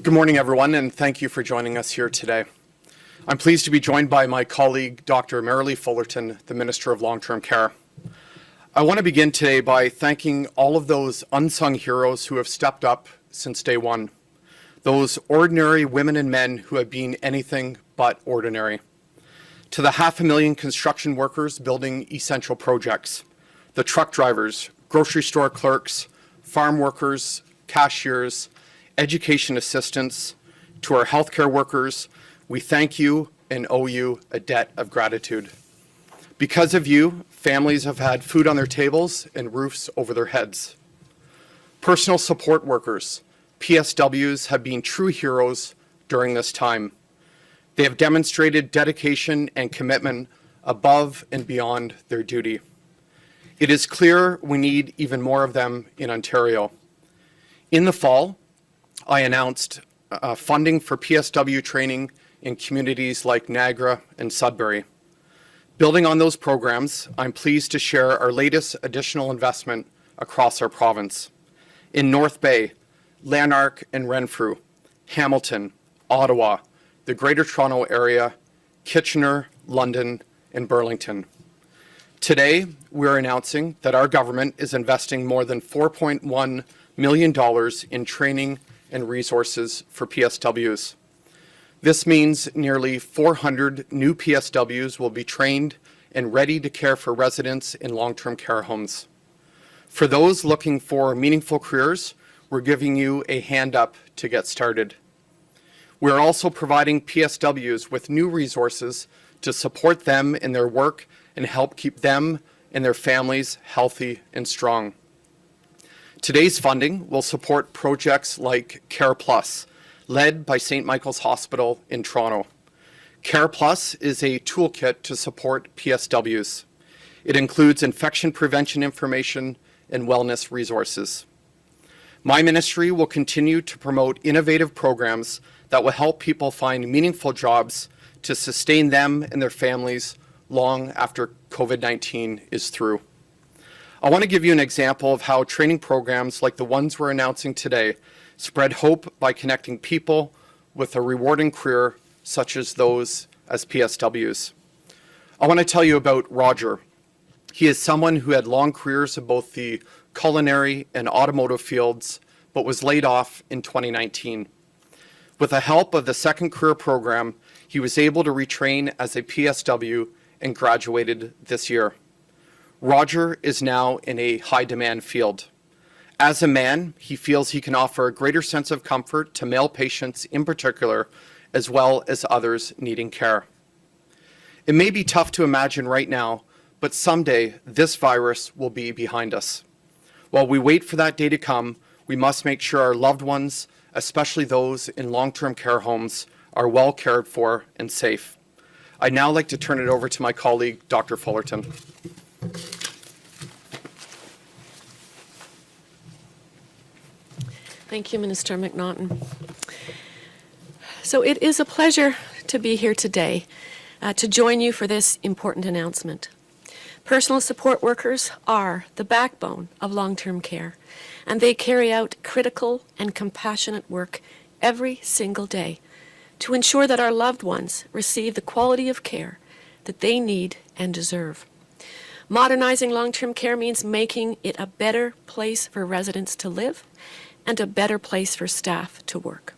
Good morning, everyone, and thank you for joining us here today. I'm pleased to be joined by my colleague, Dr. Marilee Fullerton, the Minister of Long-Term Care. I want to begin today by thanking all of those unsung heroes who have stepped up since day one, those ordinary women and men who have been anything but ordinary. To the 500,000 construction workers building essential projects, the truck drivers, grocery store clerks, farm workers, cashiers, education assistants, to our healthcare workers, we thank you and owe you a debt of gratitude. Because of you, families have had food on their tables and roofs over their heads. Personal support workers, PSWs, have been true heroes during this time. They have demonstrated dedication and commitment above and beyond their duty. It is clear we need even more of them in Ontario. In the fall, I announced funding for PSW training in communities like Niagara and Sudbury. Building on those programs, I'm pleased to share our latest additional investment across our province. In North Bay, Lanark and Renfrew, Hamilton, Ottawa, the Greater Toronto Area, Kitchener, London, and Burlington. Today, we're announcing that our government is investing more than $4.1 million in training and resources for PSWs. This means nearly 400 new PSWs will be trained and ready to care for residents in long-term care homes. For those looking for meaningful careers, we're giving you a hand up to get started. We're also providing PSWs with new resources to support them in their work and help keep them and their families healthy and strong. Today's funding will support projects like Care Plus, led by St. Michael's Hospital in Toronto. Care Plus is a toolkit to support PSWs. It includes infection prevention information and wellness resources. My ministry will continue to promote innovative programs that will help people find meaningful jobs to sustain them and their families long after COVID-19 is through. I want to give you an example of how training programs like the ones we're announcing today spread hope by connecting people with a rewarding career such as those as PSWs. I want to tell you about Roger. He is someone who had long careers in both the culinary and automotive fields, but was laid off in 2019. With the help of the Second Career Program, he was able to retrain as a PSW and graduated this year. Roger is now in a high-demand field. As a man, he feels he can offer a greater sense of comfort to male patients in particular, as well as others needing care. It may be tough to imagine right now, but someday this virus will be behind us. While we wait for that day to come, we must make sure our loved ones, especially those in long-term care homes, are well cared for and safe. I'd now like to turn it over to my colleague, Dr. Fullerton. Thank you, Minister McNaughton. So it is a pleasure to be here today to join you for this important announcement. Personal support workers are the backbone of long-term care, and they carry out critical and compassionate work every single day to ensure that our loved ones receive the quality of care that they need and deserve. Modernizing long-term care means making it a better place for residents to live and a better place for staff to work.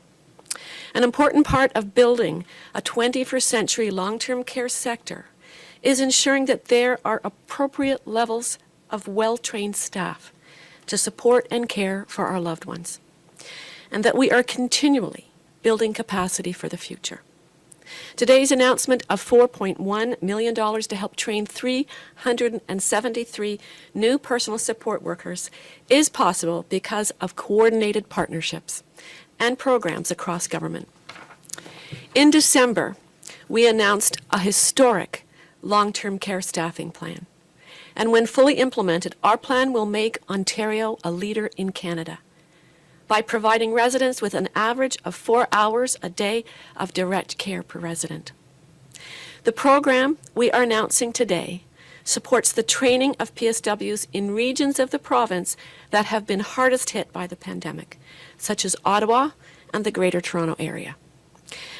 An important part of building a 21st century long-term care sector is ensuring that there are appropriate levels of well-trained staff to support and care for our loved ones, and that we are continually building capacity for the future. Today's announcement of $4.1 million to help train 373 new personal support workers is possible because of coordinated partnerships and programs across government. In December, we announced a historic long-term care staffing plan. And when fully implemented, our plan will make Ontario a leader in Canada by providing residents with an average of 4 hours a day of direct care per resident. The program we are announcing today supports the training of PSWs in regions of the province that have been hardest hit by the pandemic, such as Ottawa and the Greater Toronto Area.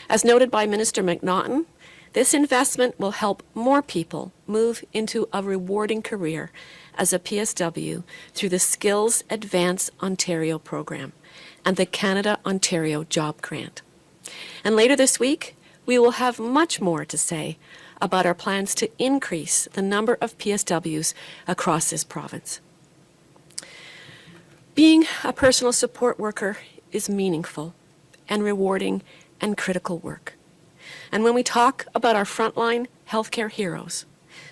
As noted by Minister McNaughton, this investment will help more people move into a rewarding career as a PSW through the Skills Advance Ontario program and the Canada-Ontario Job Grant. And later this week, we will have much more to say about our plans to increase the number of PSWs across this province. Being a personal support worker is meaningful and rewarding and critical work. And when we talk about our frontline healthcare heroes,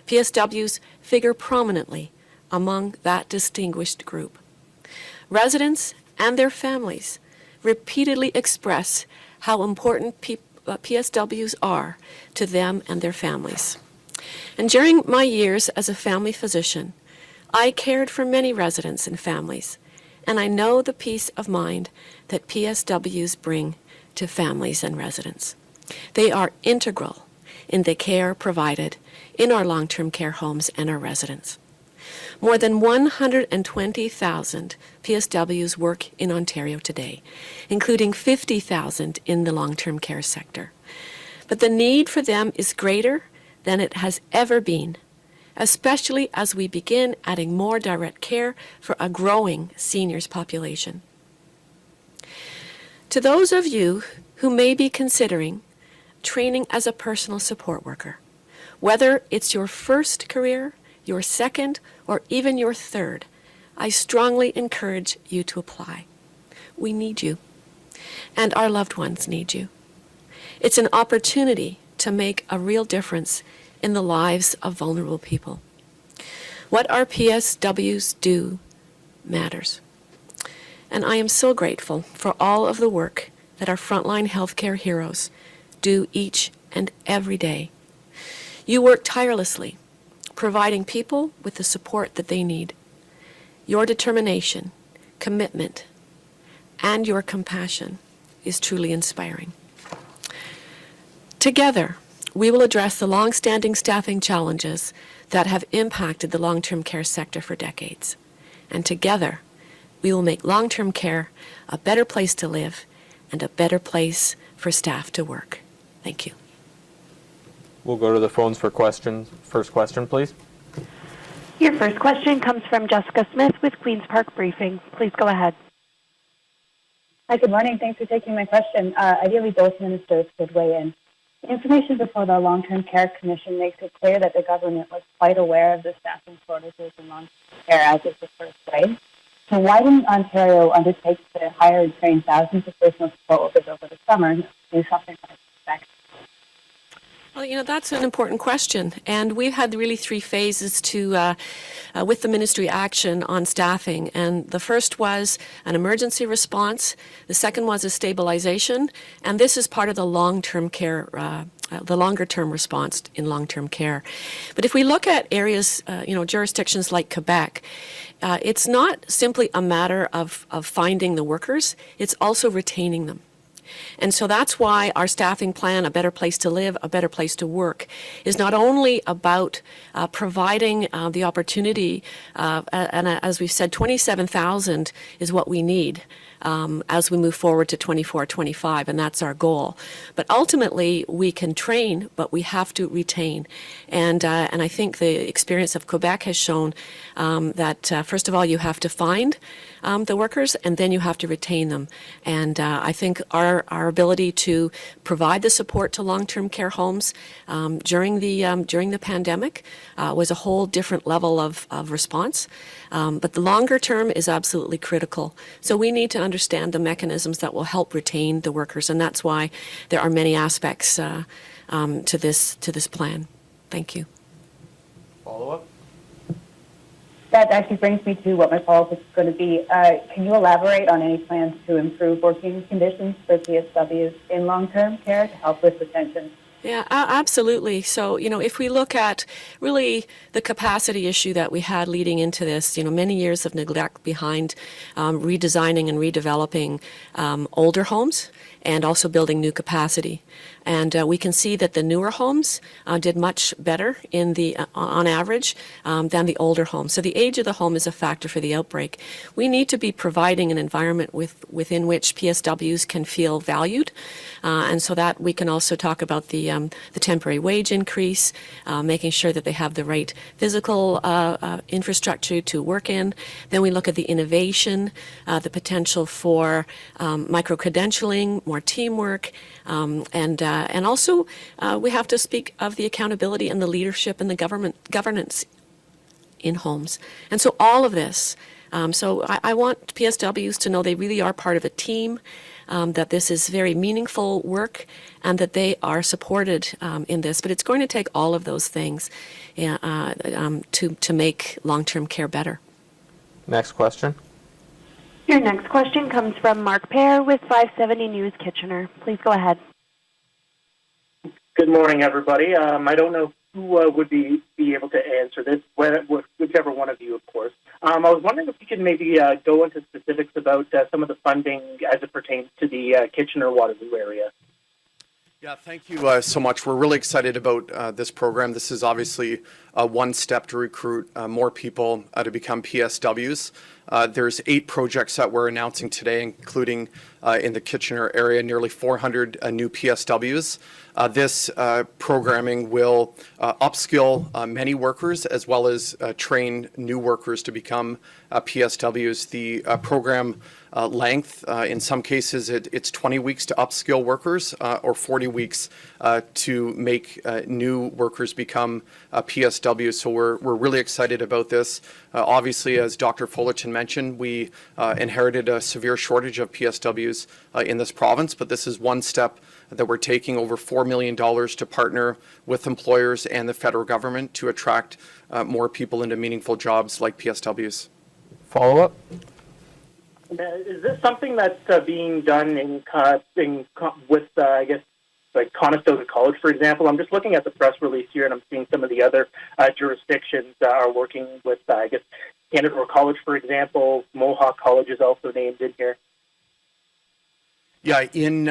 PSWs figure prominently among that distinguished group. Residents and their families repeatedly express how important PSWs are to them and their families. And during my years as a family physician, I cared for many residents and families, and I know the peace of mind that PSWs bring to families and residents. They are integral in the care provided in our long-term care homes and our residents. More than 120,000 PSWs work in Ontario today, including 50,000 in the long-term care sector. But the need for them is greater than it has ever been, especially as we begin adding more direct care for a growing seniors population. To those of you who may be considering training as a personal support worker, whether it's your first career, your second, or even your third, I strongly encourage you to apply. We need you, and our loved ones need you. It's an opportunity to make a real difference in the lives of vulnerable people. What our PSWs do matters. And I am so grateful for all of the work that our frontline healthcare heroes do each and every day. You work tirelessly, providing people with the support that they need. Your determination, commitment, and your compassion is truly inspiring. Together, we will address the long-standing staffing challenges that have impacted the long-term care sector for decades. And together, we will make long-term care a better place to live and a better place for staff to work. Thank you. We'll go to the phones for questions. First question, please. Your first question comes from Jessica Smith with Queen's Park Briefing. Please go ahead. Hi, good morning. Thanks for taking my question. Ideally, both ministers could weigh in. The information before the Long-Term Care Commission makes it clear that the government was quite aware of the staffing shortages in long-term care as of the first wave. So why didn't Ontario undertake to hire and train thousands of personal support workers over the summer and do something like that? Well, that's an important question, and we've had really three phases to with the ministry action on staffing. And the first was an emergency response. The second was a stabilization, and this is part of the long-term care, the longer-term response in long-term care. But if we look at areas, jurisdictions like Quebec, it's not simply a matter of finding the workers; it's also retaining them. And so that's why our staffing plan, A Better Place to Live, A Better Place to Work, is not only about providing the opportunity, and as we've said, 27,000 is what we need as we move forward to 24-25, and that's our goal. But ultimately, we can train, but we have to retain. And I think the experience of Quebec has shown that, first of all, you have to find the workers, and then you have to retain them. And I think our ability to provide the support to long-term care homes during the pandemic was a whole different level of response. But the longer term is absolutely critical. So we need to understand the mechanisms that will help retain the workers, and that's why there are many aspects to this plan. Thank you. Follow-up? That actually brings me to what my follow-up is going to be. Can you elaborate on any plans to improve working conditions for PSWs in long-term care to help with retention Yeah, absolutely. So, if we look at really the capacity issue that we had leading into this, many years of neglect behind redesigning and redeveloping older homes and also building new capacity. And we can see that the newer homes did much better on average than the older homes. So the age of the home is a factor for the outbreak. We need to be providing an environment within which PSWs can feel valued. And so that we can also talk about the temporary wage increase, making sure that they have the right physical infrastructure to work in. Then we look at the innovation, the potential for micro-credentialing, more teamwork, and also we have to speak of the accountability and the leadership and the governance in homes. And so all of this, so I want PSWs to know they really are part of a team, that this is very meaningful work, and that they are supported in this. But it's going to take all of those things to make long-term care better. Next question. Your next question comes from Mark Pear with 570 News Kitchener. Please go ahead. Good morning, everybody. I don't know who would be able to answer this, whichever one of you, of course. I was wondering if you could maybe go into specifics about some of the funding as it pertains to the Kitchener-Waterloo area. Yeah, thank you so much. We're really excited about this program. This is obviously one step to recruit more people to become PSWs. There's 8 projects that we're announcing today, including in the Kitchener area, nearly 400 new PSWs. This programming will upskill many workers as well as train new workers to become PSWs. The program length, in some cases, it's 20 weeks to upskill workers or 40 weeks to make new workers become PSWs. So we're really excited about this. Obviously, as Dr. Fullerton mentioned, we inherited a severe shortage of PSWs in this province, but this is one step that we're taking, over $4 million to partner with employers and the federal government to attract more people into meaningful jobs like PSWs. Follow-up? Is this something that's being done with, I guess, like Conestoga College, for example? I'm just looking at the press release here, and I'm seeing some of the other jurisdictions are working with, I guess, Canada College, for example. Mohawk College is also named in here. Yeah, in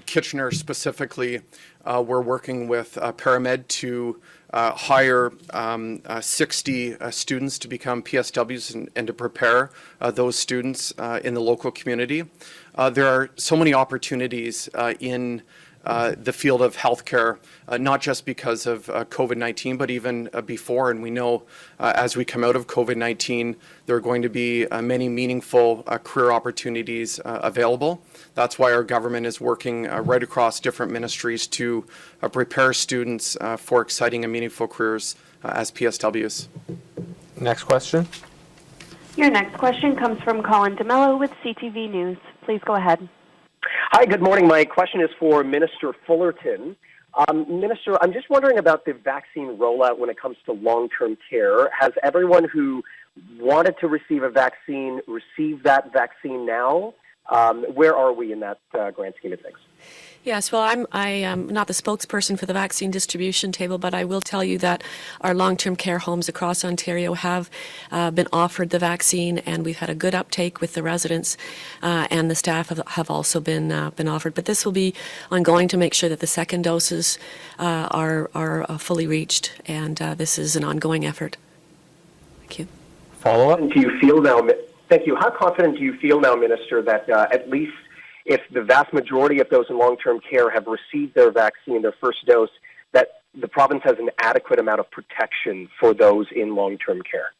Kitchener specifically, we're working with ParaMed to hire 60 students to become PSWs and to prepare those students in the local community. There are so many opportunities in the field of healthcare, not just because of COVID-19, but even before. And we know as we come out of COVID-19, there are going to be many meaningful career opportunities available. That's why our government is working right across different ministries to prepare students for exciting and meaningful careers as PSWs. Next question. Your next question comes from Colin DeMello with CTV News. Please go ahead. Hi, good morning. My question is for Minister Fullerton. Minister, I'm just wondering about the vaccine rollout when it comes to long-term care. Has everyone who wanted to receive a vaccine received that vaccine now? Where are we in that grand scheme of things? Yes, well, I am not the spokesperson for the vaccine distribution table, but I will tell you that our long-term care homes across Ontario have been offered the vaccine, and we've had a good uptake with the residents, and the staff have also been offered. But this will be ongoing to make sure that the second doses are fully reached, and this is an ongoing effort. Thank you. Follow-up? Do you feel now? Thank you. How confident do you feel now, Minister, that at least if the vast majority of those in long-term care have received their vaccine, their first dose, that the province has an adequate amount of protection for those in long-term care?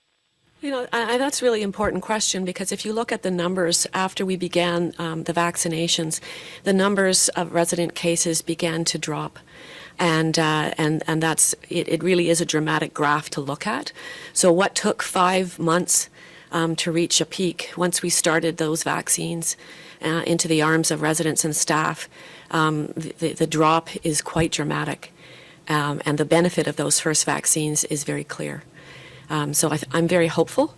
You know, that's a really important question, because if you look at the numbers after we began the vaccinations, the numbers of resident cases began to drop. And that's it really is a dramatic graph to look at. So what took 5 months to reach a peak, once we started those vaccines into the arms of residents and staff, the drop is quite dramatic. And the benefit of those first vaccines is very clear. So I'm very hopeful.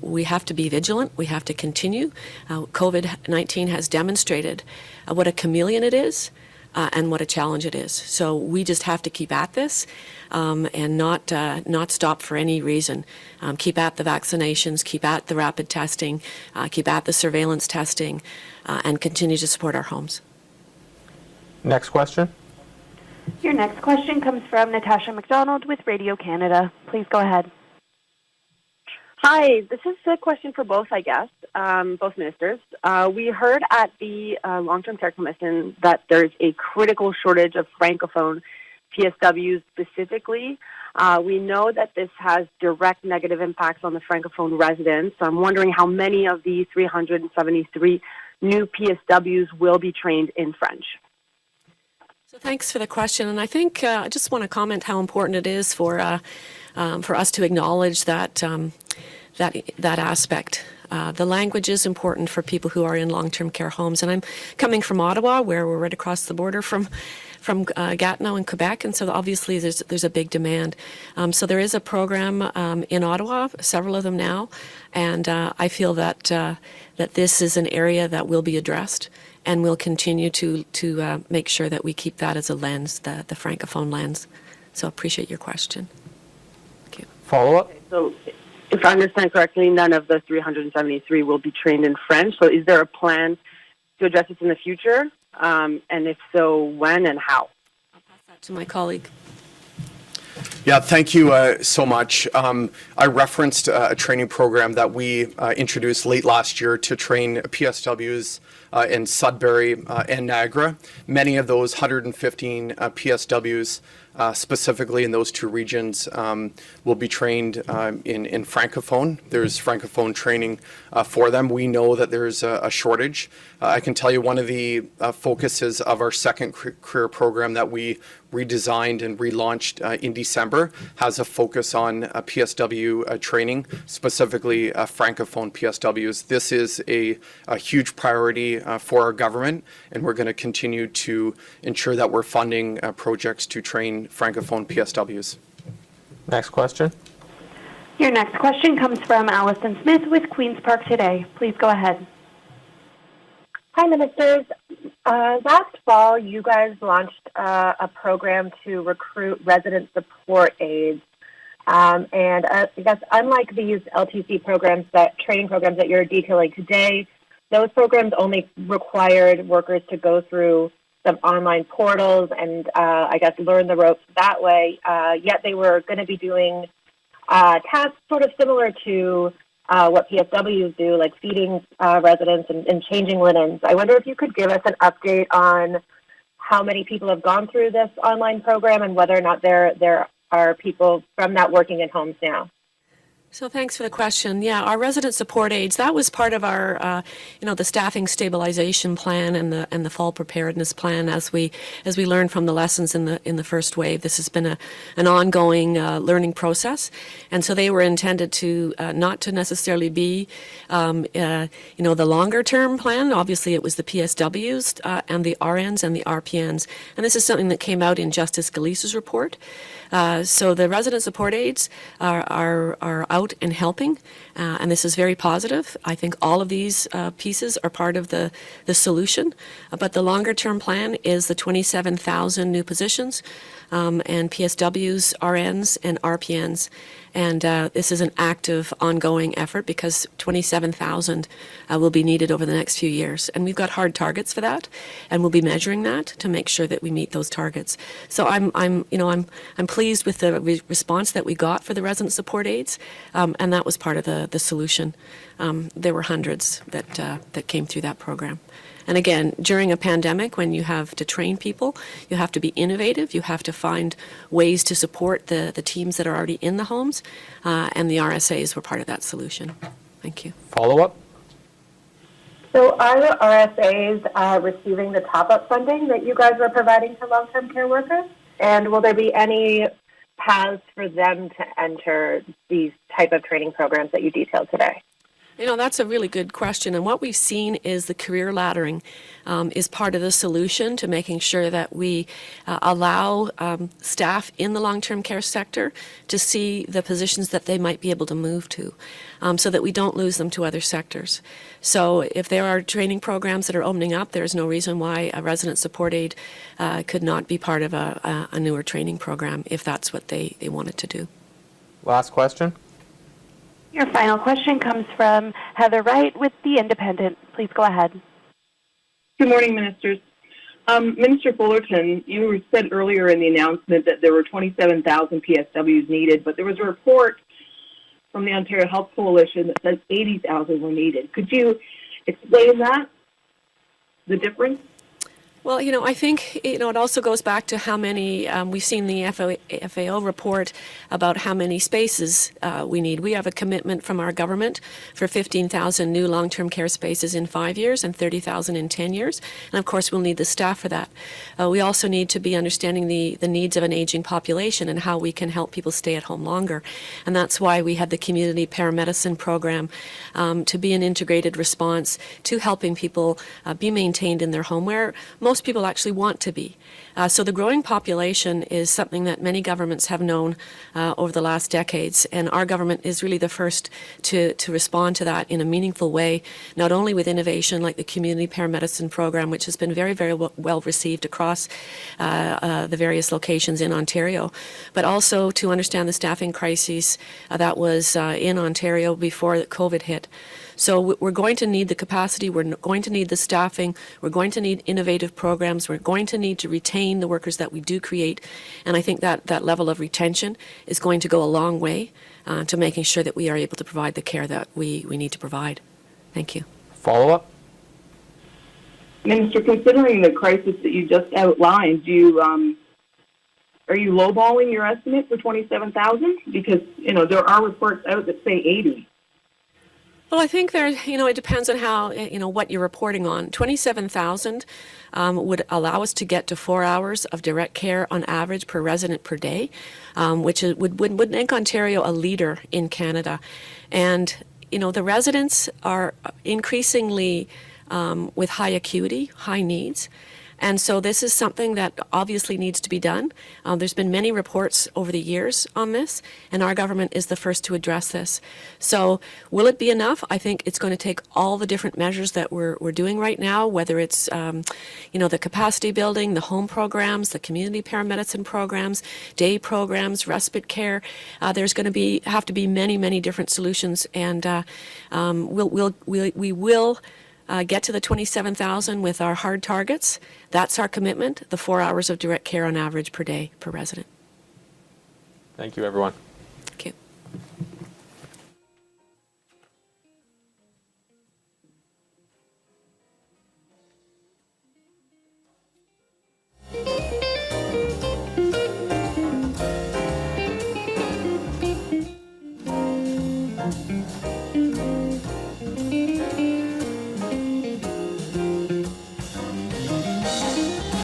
We have to be vigilant. We have to continue. COVID-19 has demonstrated what a chameleon it is. and what a challenge it is. So we just have to keep at this and not stop for any reason. Keep at the vaccinations, keep at the rapid testing, keep at the surveillance testing, and continue to support our homes. Next question. Your next question comes from Natasha McDonald with Radio Canada. Please go ahead. Hi, this is a question for both, I guess, both ministers. We heard at the Long-Term Care Commission that there's a critical shortage of Francophone PSWs specifically. We know that this has direct negative impacts on the Francophone residents. I'm wondering how many of the 373 new PSWs will be trained in French. So thanks for the question, and I think I just want to comment how important it is for us to acknowledge that that aspect. The language is important for people who are in long-term care homes, and I'm coming from Ottawa, where we're right across the border from Gatineau in Quebec, and so obviously there's a big demand. So there is a program in Ottawa, several of them now, and I feel that that this is an area that will be addressed, and we'll continue to make sure that we keep that as a lens, the Francophone lens. So I appreciate your question. Thank you. Follow-up? So if I understand correctly, none of the 373 will be trained in French. So is there a plan to address this in the future? And if so, when and how? I'll pass that to my colleague. Yeah, thank you so much. I referenced a training program that we introduced late last year to train PSWs in Sudbury and Niagara. Many of those 115 PSWs specifically in those two regions will be trained in Francophone. There's Francophone training for them. We know that there's a shortage. I can tell you one of the focuses of our second career program that we redesigned and relaunched in December has a focus on PSW training, specifically Francophone PSWs. This is a huge priority for our government, and we're going to continue to ensure that we're funding projects to train Francophone PSWs. Next question. Your next question comes from Allison Smith with Queen's Park Today. Please go ahead. Hi, ministers. Last fall, you guys launched a program to recruit resident support aides. And I guess unlike these LTC programs, training programs that you're detailing today, those programs only required workers to go through some online portals and I guess learn the ropes that way. Yet they were going to be doing tasks sort of similar to what PSWs do, like feeding residents and changing linens. I wonder if you could give us an update on how many people have gone through this online program and whether or not there are people from that working in homes now. So thanks for the question. Yeah, our resident support aides, that was part of our, the staffing stabilization plan and the fall preparedness plan as we learned from the lessons in the first wave. This has been an ongoing learning process, and so they were intended to not to necessarily be, the longer term plan. Obviously, it was the PSWs and the RNs and the RPNs, and this is something that came out in Justice Galisa's report. So the resident support aides are out and helping, and this is very positive. I think all of these pieces are part of the solution, but the longer term plan is the 27,000 new positions and PSWs, RNs, and RPNs. And this is an active, ongoing effort because 27,000 will be needed over the next few years. And we've got hard targets for that, and we'll be measuring that to make sure that we meet those targets. So I'm pleased with the response that we got for the resident support aides, and that was part of the solution. There were hundreds that came through that program. And again, during a pandemic, when you have to train people, you have to be innovative. You have to find ways to support the teams that are already in the homes, and the RSAs were part of that solution. Thank you. Follow-up? So are the RSAs receiving the top-up funding that you guys were providing to long-term care workers? And will there be any paths for them to enter these type of training programs that you detailed today? That's a really good question. And what we've seen is the career laddering is part of the solution to making sure that we allow staff in the long-term care sector to see the positions that they might be able to move to, so that we don't lose them to other sectors. So if there are training programs that are opening up, there's no reason why a resident support aide could not be part of a newer training program if that's what they wanted to do. Last question. Your final question comes from Heather Wright with The Independent. Please go ahead. Good morning, Ministers. Minister Fullerton, you said earlier in the announcement that there were 27,000 PSWs needed, but there was a report from the Ontario Health Coalition that says 80,000 were needed. Could you explain that, the difference? Well, I think, it also goes back to how many, we've seen the FAO report about how many spaces we need. We have a commitment from our government for 15,000 new long-term care spaces in 5 years and 30,000 in 10 years. And of course, we'll need the staff for that. We also need to be understanding the needs of an aging population and how we can help people stay at home longer. And that's why we had the community paramedicine program to be an integrated response to helping people be maintained in their home where most people actually want to be. So the growing population is something that many governments have known over the last decades, and our government is really the first to respond to that in a meaningful way, not only with innovation like the community paramedicine program, which has been very, very well received across the various locations in Ontario, but also to understand the staffing crises that was in Ontario before COVID hit. So we're going to need the capacity, we're going to need the staffing, we're going to need innovative programs, we're going to need to retain the workers that we do create, and I think that level of retention is going to go a long way to making sure that we are able to provide the care that we need to provide. Thank you. Follow-up? Minister, considering the crisis that you just outlined, are you lowballing your estimate for 27,000? Because, there are reports out that say 80. Well, I think it depends on how, what you're reporting on. 27,000 would allow us to get to 4 hours of direct care on average per resident per day, which would make Ontario a leader in Canada. And, the residents are increasingly with high acuity, high needs. And so this is something that obviously needs to be done. There's been many reports over the years on this, and our government is the first to address this. So will it be enough? I think it's going to take all the different measures that we're doing right now, whether it's the capacity building, the home programs, the community paramedicine programs, day programs, respite care. There's going to have to be many, many different solutions, and we will get to the 27,000 with our hard targets. That's our commitment, the 4 hours of direct care on average per day per resident. Thank you, everyone.